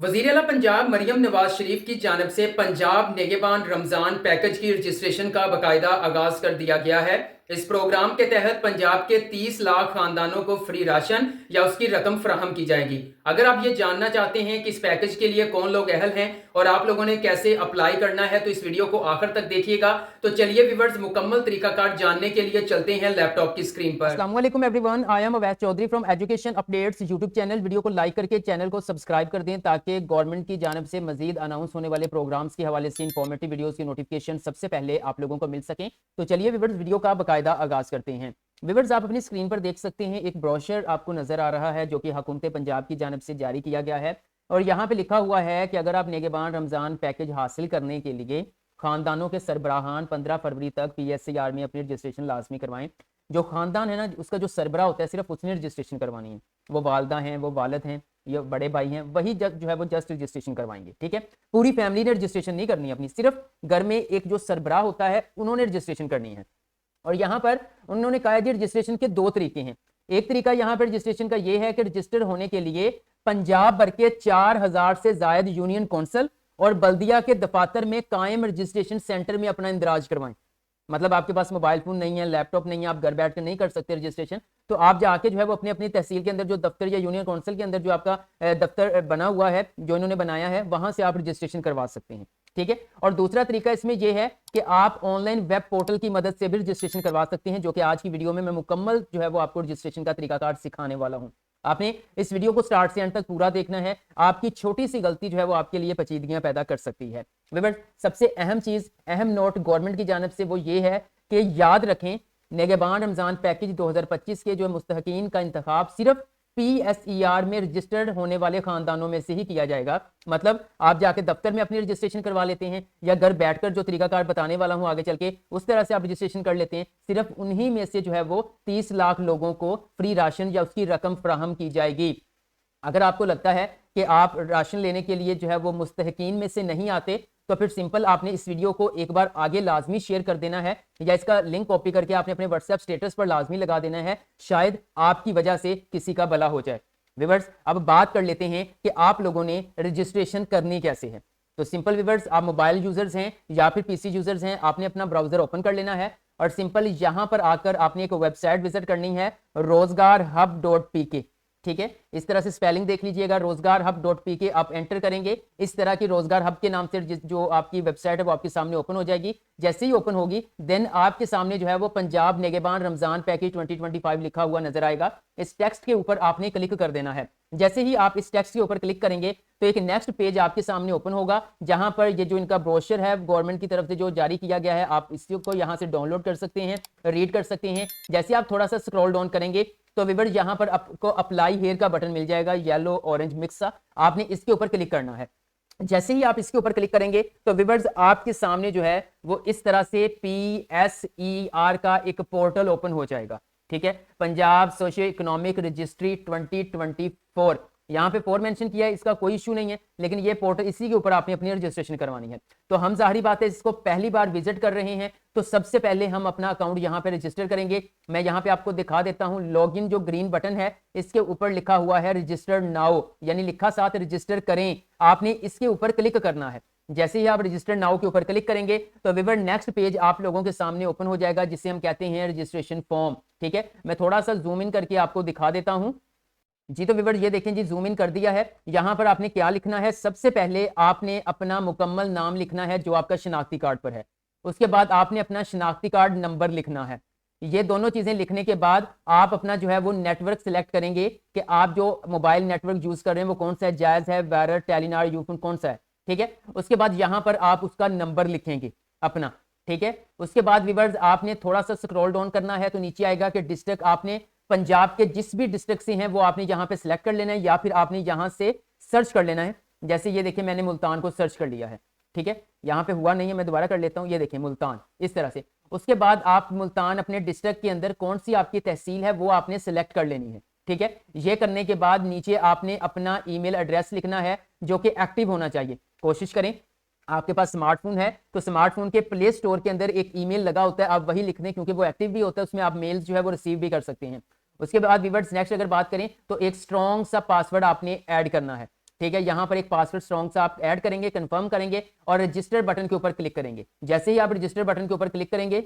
वज़ीर-ए-आला पंजाब मरियम नवाज शरीफ की जानिब से पंजाब नेगेबान रमज़ान पैकेज की रजिस्ट्रेशन का बाकायदा आगाज़ कर दिया गया है। इस प्रोग्राम के तहत पंजाब के 30 लाख खानदानों को फ्री राशन या उसकी रकम फराहम की जाएगी। अगर आप ये जानना चाहते हैं कि इस पैकेज के लिए कौन लोग अहल हैं और आप लोगों ने कैसे अप्लाई करना है, तो इस वीडियो को आखिर तक देखिएगा। तो चलिए व्यूअर्स, मुकम्मल तरीकाकार जानने के लिए चलते हैं लैपटॉप की स्क्रीन पर। अस्सलाम वालेकुम everyone, I am Awais Chaudhary from education updates YouTube channel. Video को लाइक करके चैनल को सब्सक्राइब कर दें ताकि गवर्नमेंट की जानिब से मजीद अनाउंस होने वाले प्रोग्राम्स के हवाले से इंफॉर्मेटिव वीडियोस की नोटिफिकेशन सबसे पहले आप लोगों को मिल सकें। तो चलिए व्यूअर्स, वीडियो का बाकायदा आगाज़ करते हैं। व्यूअर्स, आप अपनी स्क्रीन पर देख सकते हैं एक ब्रोशर आपको नजर आ रहा है जो कि हुकूमत पंजाब की जानिब से जारी किया गया है और यहाँ पे लिखा हुआ है कि अगर आप नेगेबान रमज़ान पैकेज हासिल करने के लिए खानदानों के सरबराहान 15 फरवरी तक PSCR में अपनी रजिस्ट्रेशन लाजमी करवाएं। जो खानदान है ना, उसका जो सरबराह होता है सिर्फ उसने रजिस्ट्रेशन करवानी है। वो वालदा हैं, वो वालिद हैं या बड़े भाई हैं, वही जो है वो जस्ट रजिस्ट्रेशन करवाएंगे। ठीक है, पूरी फैमिली ने रजिस्ट्रेशन नहीं करनी अपनी, सिर्फ घर में एक जो सरबराह होता है उन्होंने रजिस्ट्रेशन करनी है। और यहाँ पर उन्होंने कहा जी रजिस्ट्रेशन के दो तरीके हैं। एक तरीका यहाँ पर रजिस्ट्रेशन का ये है कि रजिस्टर होने के लिए पंजाब भर के 4000 से जायद यूनियन कौंसल और बल्दिया के दफातर में कायम रजिस्ट्रेशन सेंटर में अपना इंदराज करवाएं। मतलब आपके पास मोबाइल फोन नहीं है, लैपटॉप नहीं है, आप घर बैठ कर नहीं कर सकते रजिस्ट्रेशन, तो आप जाके जो है वो अपनी अपनी तहसील के अंदर जो दफ्तर या यूनियन काउंसिल के अंदर जो आपका दफ्तर बना हुआ है, जो इन्होंने बनाया है, वहां से आप रजिस्ट्रेशन करवा सकते हैं। ठीक है, और दूसरा तरीका इसमें यह है कि आप ऑनलाइन वेब पोर्टल की मदद से भी रजिस्ट्रेशन करवा सकते हैं, जो कि आज की वीडियो में मैं मुकम्मल जो है वो आपको रजिस्ट्रेशन का तरीकाकार सिखाने वाला हूँ। आपने इस वीडियो को स्टार्ट से एंड तक पूरा देखना है। आपकी छोटी सी गलती जो है वो आपके लिए पेचीदगियां पैदा कर सकती है। व्यूअर्स, सबसे अहम चीज, अहम नोट गवर्नमेंट की जानिब से वो ये है कि याद रखें नेगेबान रमजान पैकेज 2025 के जो मुस्तहकीन का इंतखाब सिर्फ PSER में रजिस्टर्ड होने वाले खानदानों में से ही किया जाएगा। मतलब आप जाके दफ्तर में अपनी रजिस्ट्रेशन करवा लेते हैं या घर बैठकर जो तरीकाकार बताने वाला हूं आगे चल के उस तरह से आप रजिस्ट्रेशन कर लेते हैं। सिर्फ उन्हीं में से जो है वो 30 लाख लोगों को फ्री राशन या उसकी रकम फराहम की जाएगी। अगर आपको लगता है कि आप राशन लेने के लिए जो है वो मुस्तहकीन में से नहीं आते, तो फिर सिंपल आपने इस वीडियो को एक बार आगे लाजमी शेयर कर देना है या इसका लिंक कॉपी करके आपने अपने व्हाट्सएप स्टेटस पर लाजमी लगा देना है। शायद आपकी वजह से किसी का भला हो जाए। व्यूअर्स, अब बात कर लेते हैं कि आप लोगों ने रजिस्ट्रेशन करनी कैसे है। तो सिंपल व्यूअर्स, आप मोबाइल यूजर्स हैं या फिर PC यूजर्स हैं, आपने अपना ब्राउजर ओपन कर लेना है और सिंपल यहां पर आकर आपने एक वेबसाइट विजिट करनी है, rozgarhub.pk। ठीक है, इस तरह से स्पेलिंग देख लीजिएगा, rozgarhub.pk आप एंटर करेंगे। इस तरह की रोजगार हब के नाम से जो आपकी वेबसाइट है वो आपके सामने ओपन हो जाएगी। जैसे ही ओपन होगी देन आपके सामने जो है वो पंजाब नेगेबान रमजान पैकेज 2025 लिखा हुआ नजर आएगा। इस टेक्स्ट के ऊपर आपने क्लिक कर देना है। जैसे ही आप इस टेक्स्ट के ऊपर क्लिक करेंगे तो एक नेक्स्ट पेज आपके सामने ओपन होगा, जहां पर ये जो इनका ब्रोशर है गवर्नमेंट की तरफ से जो जारी किया गया है, आप इसको यहां से डाउनलोड कर सकते हैं, रीड कर सकते हैं। जैसे आप थोड़ा सा स्क्रॉल डाउन करेंगे तो व्यूअर्स यहाँ पर आपको अप्लाई हेयर का बटन मिल जाएगा, येलो ऑरेंज मिक्स सा, आपने इसके ऊपर क्लिक करना है। जैसे ही आप इसके ऊपर क्लिक करेंगे तो व्यूअर्स आपके सामने जो है वो इस तरह से PSER का एक पोर्टल ओपन हो जाएगा। ठीक है, पंजाब सोशियो इकोनॉमिक रजिस्ट्री 2024, यहाँ पे 4 मेंशन किया है, इसका कोई इशू नहीं है, लेकिन ये पोर्टल इसी के ऊपर आपने अपनी रजिस्ट्रेशन करवानी है। तो हम जाहिर बात है इसको पहली बार विजिट कर रहे हैं, तो सबसे पहले हम अपना अकाउंट यहाँ पे रजिस्टर करेंगे। मैं यहाँ पे आपको दिखा देता हूँ, लॉगिन जो ग्रीन बटन है इसके ऊपर लिखा हुआ है रजिस्टर नाउ, यानी लिखा साथ रजिस्टर करें, आपने इसके ऊपर क्लिक करना है। जैसे ही आप रजिस्टर नाउ के ऊपर क्लिक करेंगे तो व्यूअर नेक्स्ट पेज आप लोगों के सामने ओपन हो जाएगा, जिसे हम कहते हैं रजिस्ट्रेशन फॉर्म। ठीक है, मैं थोड़ा सा जूम इन करके आपको दिखा देता हूं जी। तो व्यूअर ये देखें जी, जूम इन कर दिया है। यहां पर आपने क्या लिखना है, सबसे पहले आपने अपना मुकम्मल नाम लिखना है जो आपका शनाख्ती कार्ड पर है। उसके बाद आपने अपना शनाख्ती कार्ड नंबर लिखना है। ये दोनों चीजें लिखने के बाद आप अपना जो है वो नेटवर्क सिलेक्ट करेंगे कि आप जो मोबाइल नेटवर्क यूज कर रहे हैं वो कौन सा है, जायज है, वायरर, टेलीनार, यूफोन, कौन सा है। ठीक है, उसके बाद यहां पर आप उसका नंबर लिखेंगे अपना। ठीक है, उसके बाद व्यूअर्स आपने थोड़ा सा स्क्रॉल डाउन करना है तो नीचे आएगा कि डिस्ट्रिक्ट, आपने पंजाब के जिस भी डिस्ट्रिक्ट से हैं वो आपने यहाँ पे सिलेक्ट कर लेना है या फिर आपने यहाँ से सर्च कर लेना है। जैसे ये देखिए मैंने मुल्तान को सर्च कर लिया है। ठीक है, यहाँ पे हुआ नहीं है, मैं दोबारा कर लेता हूँ। ये देखिए मुल्तान, इस तरह से। उसके बाद आप मुल्तान अपने डिस्ट्रिक्ट के अंदर कौन सी आपकी तहसील है वो आपने सिलेक्ट कर लेनी है। ठीक है, ये करने के बाद नीचे आपने अपना ईमेल एड्रेस लिखना है जो कि एक्टिव होना चाहिए। कोशिश करें, आपके पास स्मार्टफोन है तो स्मार्टफोन के प्ले स्टोर के अंदर एक ईमेल लगा होता है, आप वही लिख दें क्योंकि वो एक्टिव भी होता है, उसमें आप मेल्स जो है वो रिसीव भी कर सकते हैं। उसके बाद व्यूअर्स नेक्स्ट अगर बात करें तो एक स्ट्रॉन्ग सा पासवर्ड आपने ऐड करना है। ठीक है, यहाँ पर एक पासवर्ड स्ट्रॉन्ग सा आप ऐड करेंगे, कंफर्म करेंगे और रजिस्टर बटन के ऊपर क्लिक करेंगे। जैसे ही आप रजिस्टर बटन के ऊपर क्लिक करेंगे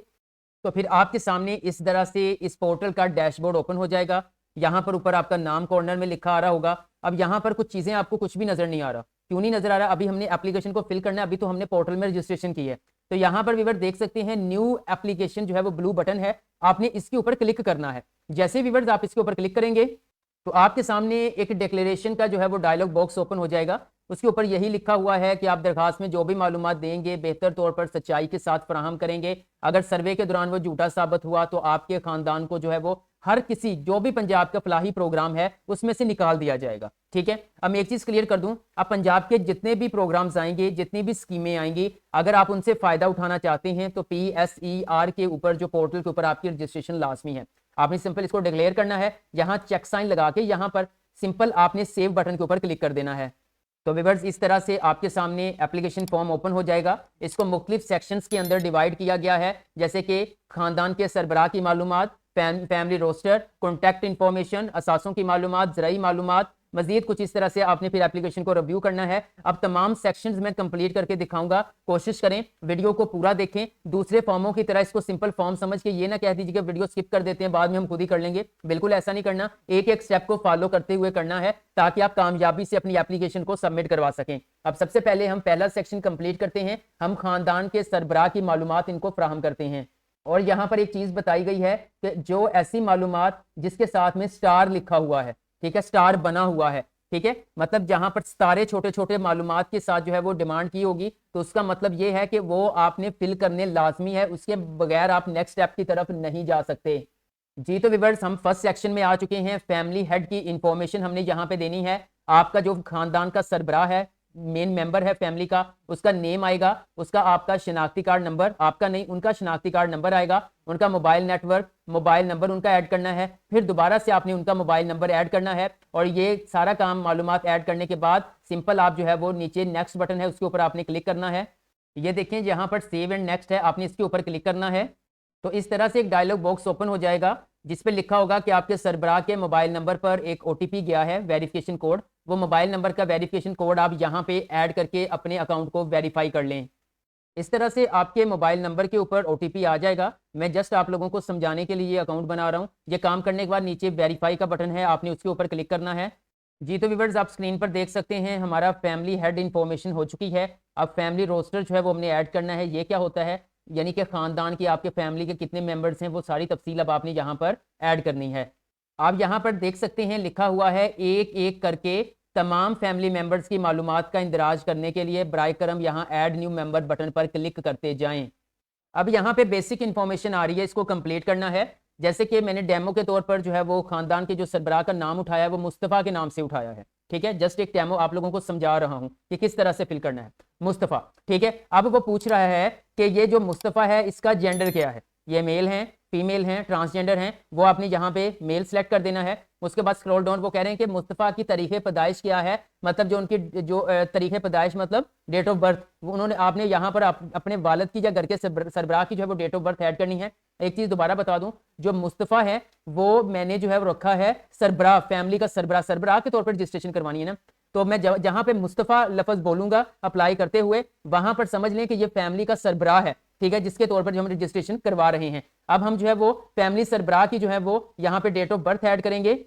तो फिर आपके सामने इस तरह से इस पोर्टल का डैशबोर्ड ओपन हो जाएगा। यहाँ पर ऊपर आपका नाम कॉर्नर में लिखा आ रहा होगा। अब यहाँ पर कुछ चीज़ें आपको कुछ भी नजर नहीं आ रहा। क्यों नहीं नजर आ रहा? अभी हमने एप्लीकेशन को फिल करना है, अभी तो हमने पोर्टल में रजिस्ट्रेशन की है। तो यहाँ पर व्यूअर देख सकते हैं न्यू एप्लीकेशन जो है वो ब्लू बटन है, आपने इसके ऊपर क्लिक करना है। जैसे व्यूअर्स आप इसके ऊपर क्लिक करेंगे तो आपके सामने एक डिक्लेरेशन का जो है वो डायलॉग बॉक्स ओपन हो जाएगा। उसके ऊपर यही लिखा हुआ है कि आप दरखास्त में जो भी मालूमात देंगे बेहतर तौर पर सच्चाई के साथ फराहम करेंगे। अगर सर्वे के दौरान वो झूठा साबित हुआ तो आपके खानदान को जो है वो हर किसी जो भी पंजाब का फलाही प्रोग्राम है उसमें से निकाल दिया जाएगा। ठीक है, अब मैं एक चीज क्लियर कर दूं, अब पंजाब के जितने भी प्रोग्राम्स आएंगे, जितनी भी स्कीमें आएंगी, अगर आप उनसे फायदा उठाना चाहते हैं तो PSER के ऊपर जो पोर्टल के ऊपर आपकी रजिस्ट्रेशन लाजमी है। आपने सिंपल इसको डिक्लेयर करना है, यहाँ चेक साइन लगा के यहाँ पर सिंपल आपने सेव बटन के ऊपर क्लिक कर देना है। तो व्यूअर्स इस तरह से आपके सामने एप्लीकेशन फॉर्म ओपन हो जाएगा। इसको मुख्तलिफ सेक्शंस के अंदर डिवाइड किया गया है, जैसे कि खानदान के सरबराह की मालूमात, फैमिली रोस्टर, कॉन्टैक्ट इंफॉर्मेशन, असासों की मालूमात, ज़राई मालूमात, मजीद कुछ इस तरह से आपने फिर एप्लीकेशन को रिव्यू करना है। अब तमाम सेक्शंस में कंप्लीट करके दिखाऊंगा, कोशिश करें वीडियो को पूरा देखें। दूसरे फॉर्मों की तरह इसको सिंपल फॉर्म समझ के ये ना कह दीजिए कि वीडियो स्किप कर देते हैं, बाद में हम खुद ही कर लेंगे। बिल्कुल ऐसा नहीं करना, एक एक स्टेप को फॉलो करते हुए करना है ताकि आप कामयाबी से अपनी एप्लीकेशन को सबमिट करवा सकें। अब सबसे पहले हम पहला सेक्शन कंप्लीट करते हैं। हम खानदान के सरबराह की मालूमात इनको फराहम करते हैं और यहाँ पर एक चीज बताई गई है कि जो ऐसी मालूमात जिसके साथ में स्टार लिखा हुआ है, ठीक है, स्टार बना हुआ है, ठीक है, मतलब जहां पर सितारे छोटे छोटे मालूमात के साथ जो है वो डिमांड की होगी, तो उसका मतलब ये है कि वो आपने फिल करने लाजमी है, उसके बगैर आप नेक्स्ट स्टेप की तरफ नहीं जा सकते। जी तो व्यूअर्स हम फर्स्ट सेक्शन में आ चुके हैं। फैमिली हेड की इंफॉर्मेशन हमने यहाँ पे देनी है। आपका जो खानदान का सरबराह है, मेन मेंबर है फैमिली का, उसका नेम आएगा, उसका आपका शनाख्ती कार्ड नंबर, आपका नहीं उनका शनाख्ती कार्ड नंबर आएगा, उनका मोबाइल नेटवर्क, मोबाइल नंबर उनका ऐड करना है, फिर दोबारा से आपने उनका मोबाइल नंबर ऐड करना है। और ये सारा काम मालूमात ऐड करने के बाद सिंपल आप जो है वो नीचे नेक्स्ट बटन है उसके ऊपर आपने क्लिक करना है। ये देखें यहाँ पर सेव एंड नेक्स्ट है, आपने इसके ऊपर क्लिक करना है। तो इस तरह से एक डायलॉग बॉक्स ओपन हो जाएगा जिस पे लिखा होगा कि आपके सरबराह के मोबाइल नंबर पर एक OTP गया है, वेरिफिकेशन कोड। वो मोबाइल नंबर का वेरिफिकेशन कोड आप यहाँ पे ऐड करके अपने अकाउंट को वेरीफाई कर लें। इस तरह से आपके मोबाइल नंबर के ऊपर OTP आ जाएगा। मैं जस्ट आप लोगों को समझाने के लिए ये अकाउंट बना रहा हूँ। ये काम करने के बाद नीचे वेरीफाई का बटन है, आपने उसके ऊपर क्लिक करना है। जी तो व्यूअर्स आप स्क्रीन पर देख सकते हैं हमारा फैमिली हेड इंफॉर्मेशन हो चुकी है। अब फैमिली रोस्टर जो है वो हमने ऐड करना है। ये क्या होता है, यानी कि खानदान की आपके फैमिली के कितने मेंबर्स हैं वो सारी तफसील अब आपने यहाँ पर ऐड करनी है। आप यहाँ पर देख सकते हैं लिखा हुआ है एक एक करके तमाम फैमिली मेंबर्स की मालूमात का इंदराज करने के लिए बराए करम यहाँ ऐड न्यू मेंबर बटन पर क्लिक करते जाएं। अब यहाँ पे बेसिक इंफॉर्मेशन आ रही है, इसको कंप्लीट करना है। जैसे कि मैंने डेमो के तौर पर जो है वो खानदान के जो सरबराह का नाम उठाया है वो मुस्तफ़ा के नाम से उठाया है, ठीक है। जस्ट एक डेमो आप लोगों को समझा रहा हूँ कि किस तरह से फिल करना है। मुस्तफ़ा, ठीक है। अब वो पूछ रहा है कि ये जो मुस्तफ़ा है इसका जेंडर क्या है, ये मेल हैं, फीमेल हैं, ट्रांसजेंडर हैं, वो आपने यहाँ पे मेल सेलेक्ट कर देना है। उसके बाद स्क्रॉल डाउन वो कह रहे हैं कि मुस्तफ़ा की तारीख़ पैदाइश क्या है, मतलब जो उनकी जो तारीख़ पैदाइश मतलब डेट ऑफ बर्थ, उन्होंने आपने यहाँ पर अपने वालिद की या घर के सरबराह की जो है वो डेट ऑफ बर्थ ऐड करनी है। एक चीज़ दोबारा बता दूं, जो मुस्तफ़ा है वो मैंने जो है वो रखा है सरबराह, फैमिली का सरबराह के तौर पर रजिस्ट्रेशन करवानी है ना। तो मैं जहां पे मुस्तफ़ा लफ्ज़ बोलूंगा अप्लाई करते हुए, वहां पर समझ लें कि ये फैमिली का सरबराह है, ठीक है, जिसके तौर पर जो हम रजिस्ट्रेशन करवा रहे हैं। अब हम जो है वो फैमिली सरबराह की जो है वो यहाँ पे डेट ऑफ बर्थ ऐड करेंगे।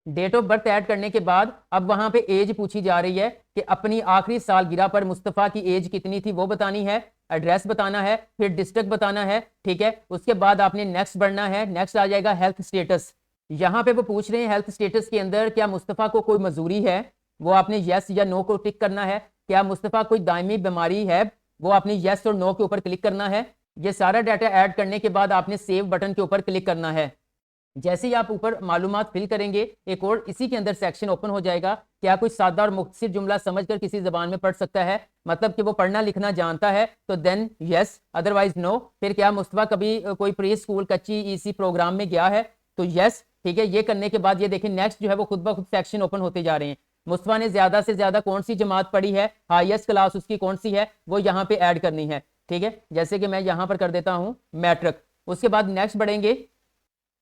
डेट ऑफ बर्थ ऐड करने के बाद अब वहां पे एज पूछी जा रही है कि अपनी आखिरी सालगिरह पर मुस्तफ़ा की एज कितनी थी वो बतानी है, एड्रेस बताना है, फिर डिस्ट्रिक्ट बताना है, ठीक है। उसके बाद आपने नेक्स्ट बढ़ना है। नेक्स्ट आ जाएगा हेल्थ स्टेटस। यहाँ पे वो पूछ रहे हैं हेल्थ स्टेटस के अंदर क्या मुस्तफ़ा को कोई मजूरी है, वो आपने यस या नो को टिक करना है। क्या मुस्तफ़ा कोई दायमी बीमारी है, वो आपने यस और नो के ऊपर क्लिक करना है। ये सारा डाटा ऐड करने के बाद आपने सेव बटन के ऊपर क्लिक करना है। जैसे ही आप ऊपर मालूमात फिल करेंगे एक और इसी के अंदर सेक्शन ओपन हो जाएगा। क्या कोई सादा और मुख्तसर जुमला समझकर किसी जबान में पढ़ सकता है, मतलब कि वो पढ़ना लिखना जानता है, तो देन यस, अदरवाइज नो। फिर क्या मुस्तफ़ा कभी कोई प्री स्कूल कच्ची EC प्रोग्राम में गया है, तो यस, ठीक है। ये करने के बाद ये देखिए नेक्स्ट जो है वो खुद ब खुद सेक्शन ओपन होते जा रहे हैं। मुस्तफ़ा ने ज्यादा से ज्यादा कौन सी जमात पढ़ी है, हाईएस्ट क्लास उसकी कौन सी है, वो यहाँ पे ऐड करनी है, ठीक है। जैसे कि मैं यहाँ पर कर देता हूँ मैट्रिक। उसके बाद नेक्स्ट बढ़ेंगे।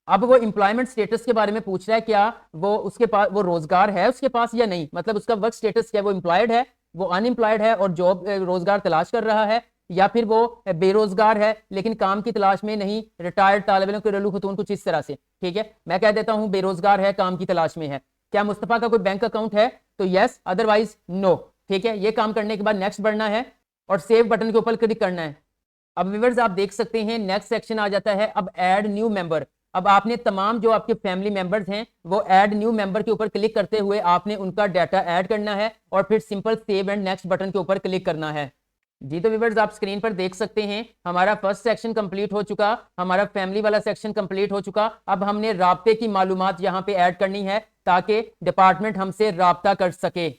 अब वो एम्प्लॉयमेंट स्टेटस के बारे में पूछ रहा है, क्या वो उसके पास वो रोजगार है उसके पास या नहीं, मतलब उसका वर्क स्टेटस क्या, वो एम्प्लॉयड है, वो अनएम्प्लॉयड है और जॉब रोजगार तलाश कर रहा है, या फिर वो बेरोजगार है लेकिन काम की तलाश में नहीं, रिटायर्ड तालिब इल्म घरेलू खतून, कुछ इस तरह से। ठीक है, मैं कह देता हूं बेरोजगार है, काम की तलाश में है। क्या मुस्तफा का कोई बैंक अकाउंट है, तो यस, अदरवाइज नो। ठीक है, ये काम करने के बाद नेक्स्ट बढ़ना है और सेव बटन के ऊपर क्लिक करना है। अब व्यूअर्स आप देख सकते हैं नेक्स्ट सेक्शन आ जाता है, अब ऐड न्यू मेंबर। अब आपने तमाम जो आपके फैमिली मेंबर्स हैं वो ऐड न्यू मेंबर के ऊपर क्लिक करते हुए आपने उनका डाटा ऐड करना है और फिर simple save and next button के ऊपर क्लिक करना है। जी तो व्यूअर्स आप स्क्रीन पर देख सकते हैं हमारा फर्स्ट सेक्शन कंप्लीट हो चुका, हमारा फैमिली वाला सेक्शन कंप्लीट हो चुका। अब हमने राब्ते की मालूमात यहाँ पे ऐड करनी है ताकि डिपार्टमेंट हमसे राब्ता कर सके।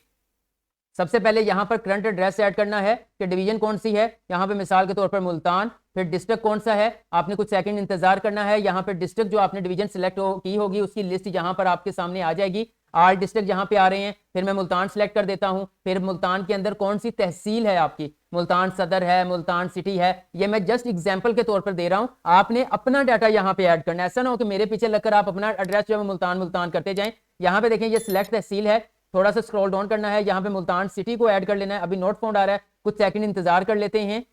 सबसे पहले यहाँ पर करंट एड्रेस ऐड करना है कि डिवीजन कौन सी है, यहाँ पे मिसाल के तौर पर मुल्तान। फिर डिस्ट्रिक्ट कौन सा है, आपने कुछ सेकंड इंतजार करना है। यहाँ पर डिस्ट्रिक्ट जो आपने डिवीजन सिलेक्ट की होगी उसकी लिस्ट यहाँ पर आपके सामने आ जाएगी। 8 डिस्ट्रिक्ट यहाँ पे आ रहे हैं। फिर मैं मुल्तान सेलेक्ट कर देता हूँ। फिर मुल्तान के अंदर कौन सी तहसील है आपकी, मुल्तान सदर है, मुल्तान सिटी है, ये मैं जस्ट एग्जाम्पल के तौर पर दे रहा हूँ। आपने अपना डाटा यहाँ पे ऐड करना है, ऐसा ना हो कि मेरे पीछे लगकर आप अपना एड्रेस जो है मुल्तान मुल्तान करते जाएं। यहाँ पे देखें ये सिलेक्ट तहसील है, थोड़ा सा स्क्रॉल डाउन करना है, यहाँ पे मुल्तान सिटी को ऐड कर लेना है। अभी नोट फाउंड आ रहा है, कुछ सेकंड इंतजार कर लेते हैं।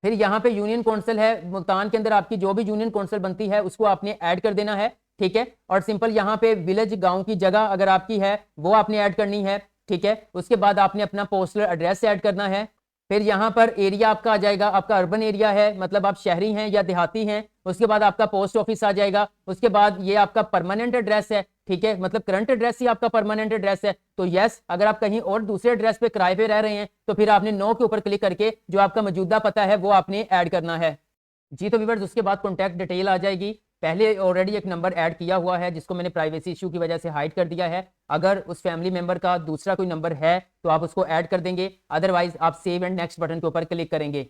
फिर यहाँ पे यूनियन काउंसिल है, मुल्तान के अंदर आपकी जो भी यूनियन काउंसिल बनती है उसको आपने ऐड कर देना है। ठीक है, और सिंपल यहाँ पे विलेज गांव की जगह अगर आपकी है वो आपने ऐड करनी है। ठीक है, उसके बाद आपने अपना पोस्टल एड्रेस ऐड करना है। फिर यहाँ पर एरिया आपका आ जाएगा, आपका अर्बन एरिया है मतलब आप शहरी हैं या देहाती हैं। उसके बाद आपका पोस्ट ऑफिस आ जाएगा। उसके बाद ये आपका परमानेंट एड्रेस है। ठीक है, मतलब करंट एड्रेस ही आपका परमानेंट एड्रेस है। तो यस, अगर आप कहीं और दूसरे एड्रेस पे किराए पे रह रहे हैं तो फिर आपने नो के ऊपर क्लिक करके जो आपका मौजूदा पता है वो आपने ऐड करना है। जी तो व्यूअर्स उसके बाद कॉन्टैक्ट डिटेल आ जाएगी। पहले ऑलरेडी एक नंबर ऐड किया हुआ है जिसको मैंने प्राइवेसी इशू की वजह से हाइड कर दिया है। अगर उस फैमिली मेंबर का दूसरा कोई नंबर है तो आप उसको ऐड कर देंगे, अदरवाइज आप सेव एंड नेक्स्ट बटन के ऊपर क्लिक करेंगे।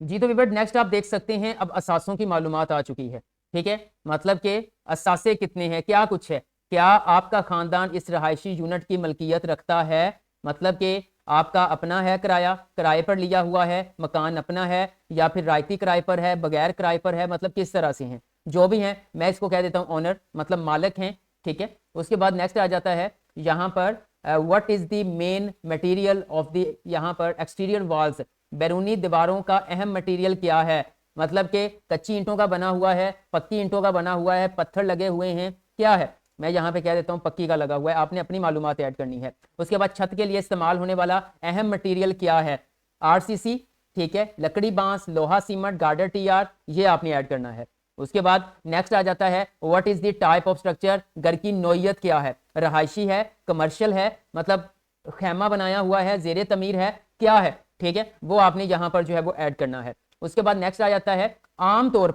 जी तो व्यूअर्स नेक्स्ट आप देख सकते हैं अब असासों की मालूमात आ चुकी है। ठीक है, मतलब कि असासे कितने हैं, क्या कुछ है, क्या आपका खानदान इस रहायशी यूनिट की मलकियत रखता है, मतलब कि आपका अपना है, किराए पर लिया हुआ है, मकान अपना है या फिर रायती किराए पर है, बगैर किराए पर है, मतलब किस तरह से हैं। जो भी हैं मैं इसको कह देता हूँ ऑनर, मतलब मालिक हैं। ठीक है, उसके बाद नेक्स्ट आ जाता है यहाँ पर what is the main material of the, यहाँ पर एक्सटीरियर वॉल्स, बैरूनी दीवारों का अहम मटेरियल क्या है, मतलब कि कच्ची ईंटों का बना हुआ है, पक्की ईंटों का बना हुआ है, पत्थर लगे हुए हैं, क्या है। मैं यहाँ पे कह देता हूँ पक्की का लगा हुआ है, आपने अपनी मालूमात ऐड करनी है। उसके बाद छत के लिए इस्तेमाल होने वाला अहम मटेरियल क्या है, आरसीसी। ठीक है, लकड़ी, बांस, लोहा, सीमेंट, गार्डर, टीआर, ये आपने ऐड करना है। उसके बाद नेक्स्ट आ जाता है what is the type of structure, घर की नोयत क्या है, रहायशी है, कमर्शियल है, मतलब खैमा बनाया हुआ है, जेर तमीर है, क्या है। ठीक है, वो आपने यहाँ पर जो है वो ऐड करना है। उसके बाद नेक्स्ट आ जाता है आमतौर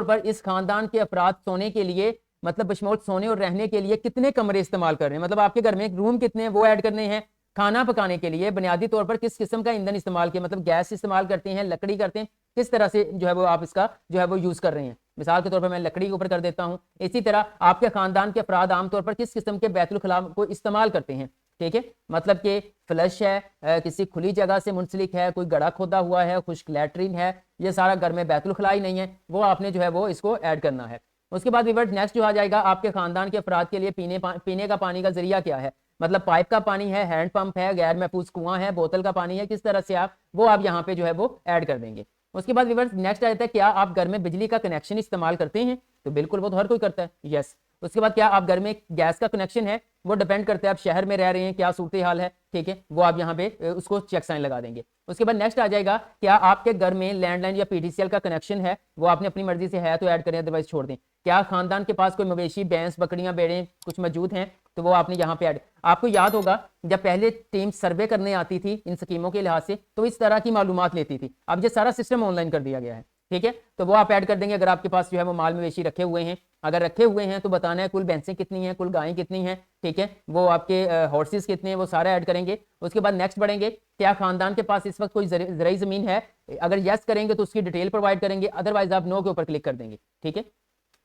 पर इस खानदान के अफराद सोने के लिए, मतलब बशमोल सोने और रहने के लिए कितने कमरे इस्तेमाल कर रहे हैं, मतलब आपके घर में रूम कितने हैं वो ऐड करने हैं। खाना पकाने के लिए बुनियादी तौर पर किस किस्म का ईंधन इस्तेमाल किया, मतलब गैस इस्तेमाल करते हैं, लकड़ी करते हैं, किस तरह से जो है वो आप इसका जो है वो यूज कर रहे हैं। मिसाल के तौर पर मैं लकड़ी के ऊपर कर देता हूं। इसी तरह आपके खानदान के अफराद आमतौर पर किस किस्म के बैतुल खला को इस्तेमाल करते हैं। ठीक है, मतलब कि फ्लश है, किसी खुली जगह से मुंसलिक है, कोई गड़ा खोदा हुआ है, खुश्क लैट्रिन है, ये सारा घर में बैतुल खला ही नहीं है, वो आपने जो है वो इसको ऐड करना है। उसके बाद व्यूअर्स नेक्स्ट जो आ जाएगा आपके खानदान के अफराद के लिए पीने का पानी का जरिया क्या है, मतलब पाइप का पानी है, हैंड पंप है, गैर महफूज कुआं है, बोतल का पानी है, किस तरह से आप यहाँ पे जो है वो ऐड कर देंगे। उसके बाद व्यूअर्स नेक्स्ट आ जाता है क्या आप घर में बिजली का कनेक्शन इस्तेमाल करते हैं, तो बिल्कुल वो तो हर कोई करता है, यस। उसके बाद क्या आप घर में गैस का कनेक्शन है, वो डिपेंड करता है आप शहर में रह रहे हैं क्या सूरत हाल है। ठीक है, वो आप यहाँ पे उसको चेक साइन लगा देंगे। उसके बाद नेक्स्ट आ जाएगा क्या आपके घर में लैंडलाइन या पीटीसीएल का कनेक्शन है, वो आपने अपनी मर्जी से है तो ऐड करें, अदरवाइज छोड़ दें। क्या खानदान के पास कोई मवेशी, भैंस, बकरियां, भेड़ें कुछ मौजूद हैं, तो वो आपने यहाँ पे ऐड। आपको याद होगा जब पहले टीम सर्वे करने आती थी इन स्कीमों के लिहाज से तो इस तरह की मालूमात लेती थी, अब ये सारा सिस्टम ऑनलाइन कर दिया गया है। ठीक है, तो वो आप ऐड कर देंगे। अगर आपके पास जो है वो माल मवेशी रखे हुए हैं, अगर रखे हुए हैं तो बताना है कुल भैंसें कितनी हैं, कुल गायें कितनी हैं। ठीक है, वो आपके हॉर्सेस कितने हैं, वो सारा ऐड करेंगे। उसके बाद नेक्स्ट बढ़ेंगे क्या खानदान के पास इस वक्त कोई ज़राई ज़मीन है, अगर यस करेंगे तो उसकी डिटेल प्रोवाइड करेंगे, अदरवाइज आप नो के ऊपर क्लिक कर देंगे। ठीक है,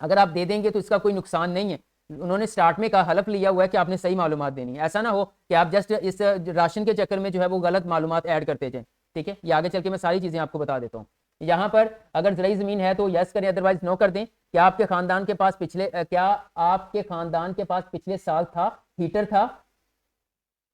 अगर आप दे देंगे तो इसका कोई नुकसान नहीं है, उन्होंने स्टार्ट में कहा, हलफ लिया हुआ है कि आपने सही मालूमात देनी है, ऐसा ना हो कि आप जस्ट इस राशन के चक्कर में जो है वो गलत मालूमात ऐड करते जाएं। ठीक है, ये आगे चल के मैं सारी चीज़ें आपको बता देता हूँ। यहाँ पर अगर ज़राई ज़मीन है तो यस करें, अदरवाइज नो कर दें। क्या आपके ख़ानदान के पास पिछले साल था, हीटर था,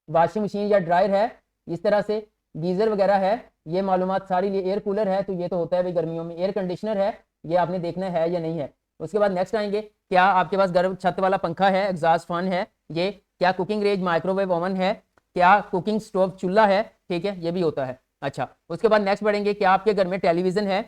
वॉशिंग मशीन या ड्रायर है, इस तरह से गीज़र वगैरह है, ये मालूमात सारी, एयर कूलर है तो ये तो होता है भाई गर्मियों में, एयर कंडीशनर है, ये आपने देखना है या नहीं है। उसके बाद नेक्स्ट आएंगे, क्या आपके पास गर्म छत वाला पंखा है, एग्जॉस्ट फैन है, ये क्या कुकिंग रेंज माइक्रोवेव ओवन है, क्या कुकिंग स्टोव चूल्हा है, ठीक है, ये भी होता है। अच्छा, उसके बाद नेक्स्ट बढ़ेंगे, क्या आपके घर में टेलीविजन है,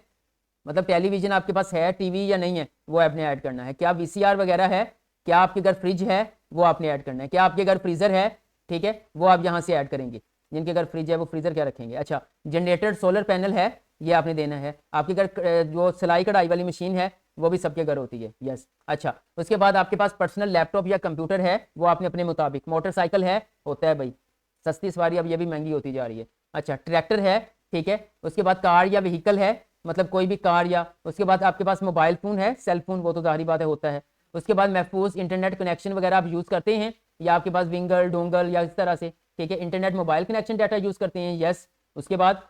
मतलब टेलीविजन आपके पास है, टीवी या नहीं है, वो आपने ऐड करना है। क्या वीसीआर वगैरह है, क्या आपके घर फ्रिज है, वो आपने ऐड करना है। क्या आपके घर फ्रीजर है, ठीक है, वो आप यहाँ से ऐड करेंगे, जिनके घर फ्रिज है वो फ्रीजर क्या रखेंगे। अच्छा, जनरेटर सोलर पैनल है, ये आपने देना है। आपके घर जो सिलाई कढ़ाई वाली मशीन है वो भी सबके घर होती है, यस। अच्छा, उसके बाद आपके पास पर्सनल लैपटॉप या कंप्यूटर है, वो आपने अपने मुताबिक, मोटरसाइकिल है, होता है भाई, सस्ती सवारी अब ये भी महंगी होती जा रही है। अच्छा, ट्रैक्टर है, ठीक है। उसके बाद कार या व्हीकल है, मतलब कोई भी कार, या उसके बाद आपके पास मोबाइल फ़ोन है, सेल फोन, वो तो जाहिर बात है होता है। उसके बाद महफूज इंटरनेट कनेक्शन वगैरह आप यूज़ करते हैं, या आपके पास विंगल डोंगल या इस तरह से, ठीक है, internet mobile connection data use करते हैं, यस। उसके बाद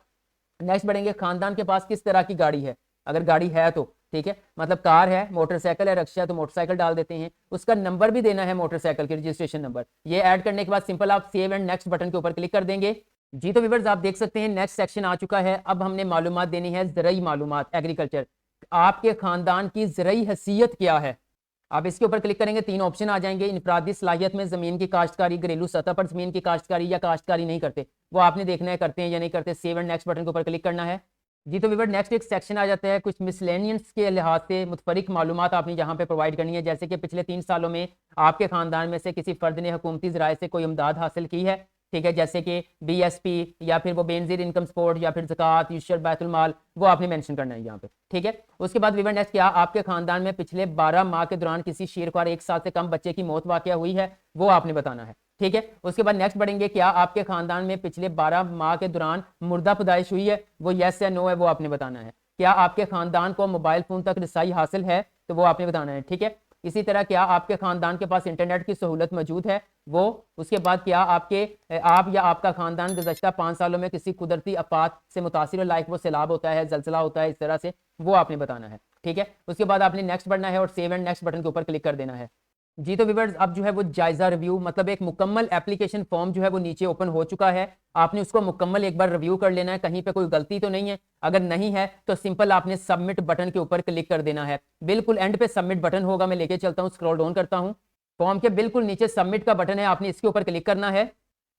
नेक्स्ट बढ़ेंगे, खानदान के पास किस तरह की गाड़ी है, अगर गाड़ी है तो, ठीक है, मतलब कार है, मोटरसाइकिल है, रिक्शा है तो मोटरसाइकिल डाल देते हैं। उसका नंबर भी देना है, मोटरसाइकिल के रजिस्ट्रेशन नंबर। ये ऐड करने के बाद सिंपल आप सेव एंड नेक्स्ट बटन के ऊपर क्लिक कर देंगे। जी तो व्यूअर्स, आप देख सकते हैं नेक्स्ट सेक्शन आ चुका है। अब हमने मालूमात देनी है, ज़राई मालूमात, एग्रीकल्चर, आपके खानदान की ज़राई हैसियत क्या है। आप इसके ऊपर क्लिक करेंगे, 3 ऑप्शन आ जाएंगे। इनफरादी सलाहियत में ज़मीन की काश्तकारी, घरेलू सतह पर ज़मीन की काश्तकारी या काश्तकारी नहीं करते, वो आपने देखना है करते हैं या नहीं करते। सेव एंड नेक्स्ट बटन के ऊपर क्लिक करना है। जी तो व्यूअर, नेक्स्ट एक सेक्शन आ जाता है, कुछ मिसलेनियंस के लिहाज से मुतफरिक मालूमात आपने यहाँ पे प्रोवाइड करनी है, जैसे कि पिछले 3 सालों में आपके खानदान में से किसी फर्द ने हुकूमती ज़राए से कोई इमदाद हासिल की है, ठीक है, जैसे कि BSP या फिर वो बेनजीर इनकम सपोर्ट या फिर ज़कात, यूशर बैतुल माल, वो आपने मेंशन करना है यहाँ पे, ठीक है। उसके बाद व्यूअर नेक्स्ट, क्या आपके खानदान में पिछले 12 माह के दौरान किसी शीरख्वार 1 साल से कम बच्चे की मौत वाक़या हुई है, वो आपने बताना है, ठीक है। उसके बाद नेक्स्ट बढ़ेंगे, क्या आपके खानदान में पिछले 12 माह के दौरान मुर्दा पैदाइश हुई है, वो यस या नो है, वो आपने बताना है। क्या आपके खानदान को मोबाइल फोन तक रसाई हासिल है, तो वो आपने बताना है, ठीक है। इसी तरह क्या आपके खानदान के पास इंटरनेट की सहूलत मौजूद है, वो। उसके बाद क्या आप या आपका खानदान गुज़श्ता 5 सालों में किसी कुदरती आफात से मुतासिर, लाइक वो सैलाब होता है, जलजला होता है, इस तरह से, वो आपने बताना है, ठीक है। उसके बाद आपने नेक्स्ट बढ़ना है और सेव एंड नेक्स्ट बटन के ऊपर क्लिक कर देना है। जी तो व्यूअर्स, अब जो है वो जायजा रिव्यू, मतलब एक मुकम्मल एप्लीकेशन फॉर्म जो है वो नीचे ओपन हो चुका है। आपने उसको मुकम्मल एक बार रिव्यू कर लेना है, कहीं पे कोई गलती तो नहीं है। अगर नहीं है तो सिंपल आपने सबमिट बटन के ऊपर क्लिक कर देना है। बिल्कुल एंड पे सबमिट बटन होगा, मैं लेके चलता हूँ, स्क्रॉल डाउन करता हूँ। फॉर्म के बिल्कुल नीचे सबमिट का बटन है, आपने इसके ऊपर क्लिक करना है।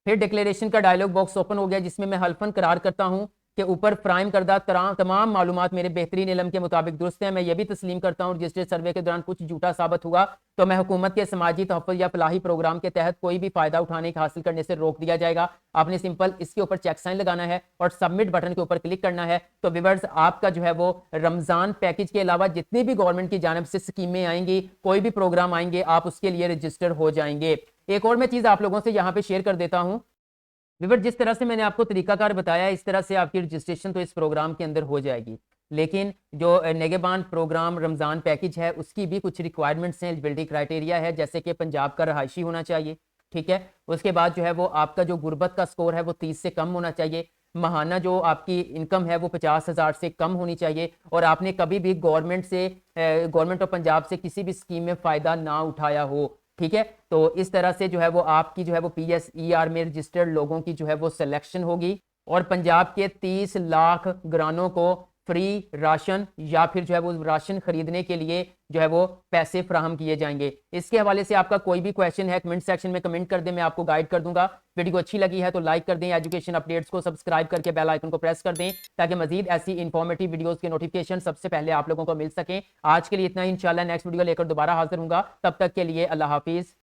फिर डिक्लेरेशन का डायलॉग बॉक्स ओपन हो गया, जिसमें मैं हल्फन करार करता हूँ के ऊपर फ्राइम करदा तमाम मालूमात मेरे बेहतरीन इल्म के मुताबिक दुरुस्त हैं। मैं ये भी तस्लीम करता हूँ रजिस्टर्ड सर्वे के दौरान कुछ झूठा साबित हुआ तो मैं हुकूमत के समाजी तहफ़्फ़ुज़ या फलाही प्रोग्राम के तहत कोई भी फ़ायदा उठाने का हासिल करने से रोक दिया जाएगा। आपने सिंपल इसके ऊपर चेक साइन लगाना है और सबमिट बटन के ऊपर क्लिक करना है। तो व्यूअर्स, आपका जो है वो रमज़ान पैकेज के अलावा जितनी भी गवर्नमेंट की जानिब से स्कीमें आएंगी, कोई भी प्रोग्राम आएंगे, आप उसके लिए रजिस्टर हो जाएंगे। एक और मैं चीज़ आप लोगों से यहाँ पे शेयर कर देता हूँ। व्यूअर, जिस तरह से मैंने आपको तरीकाकार बताया, इस तरह से आपकी रजिस्ट्रेशन तो इस प्रोग्राम के अंदर हो जाएगी। लेकिन जो नेगेबान प्रोग्राम रमज़ान पैकेज है, उसकी भी कुछ रिक्वायरमेंट्स हैं, एलिजिबिलिटी क्राइटेरिया है, जैसे कि पंजाब का रहायशी होना चाहिए, ठीक है। उसके बाद जो है वो आपका जो गुर्बत का स्कोर है वो 30 से कम होना चाहिए। महाना जो आपकी इनकम है वो 50,000 से कम होनी चाहिए और आपने कभी भी गवर्नमेंट ऑफ पंजाब से किसी भी स्कीम में फ़ायदा ना उठाया हो, ठीक है। तो इस तरह से जो है वो आपकी जो है वो PSER में रजिस्टर्ड लोगों की जो है वो सिलेक्शन होगी और पंजाब के 30 लाख घरानों को फ्री राशन या फिर जो है वो राशन खरीदने के लिए जो है वो पैसे फ्राहम किए जाएंगे। इसके हवाले से आपका कोई भी क्वेश्चन है कमेंट सेक्शन में कमेंट कर दें, मैं आपको गाइड कर दूंगा। वीडियो अच्छी लगी है तो लाइक कर दें, एजुकेशन अपडेट्स को सब्सक्राइब करके बेल आइकन को प्रेस कर दें ताकि मजीद ऐसी इंफॉर्मेटिव वीडियोस के नोटिफिकेशन सबसे पहले आप लोगों को मिल सकें। आज के लिए इतना ही, इंशाल्लाह नेक्स्ट वीडियो लेकर दोबारा हाजिर हूंगा। तब तक के लिए अल्लाह हाफिज।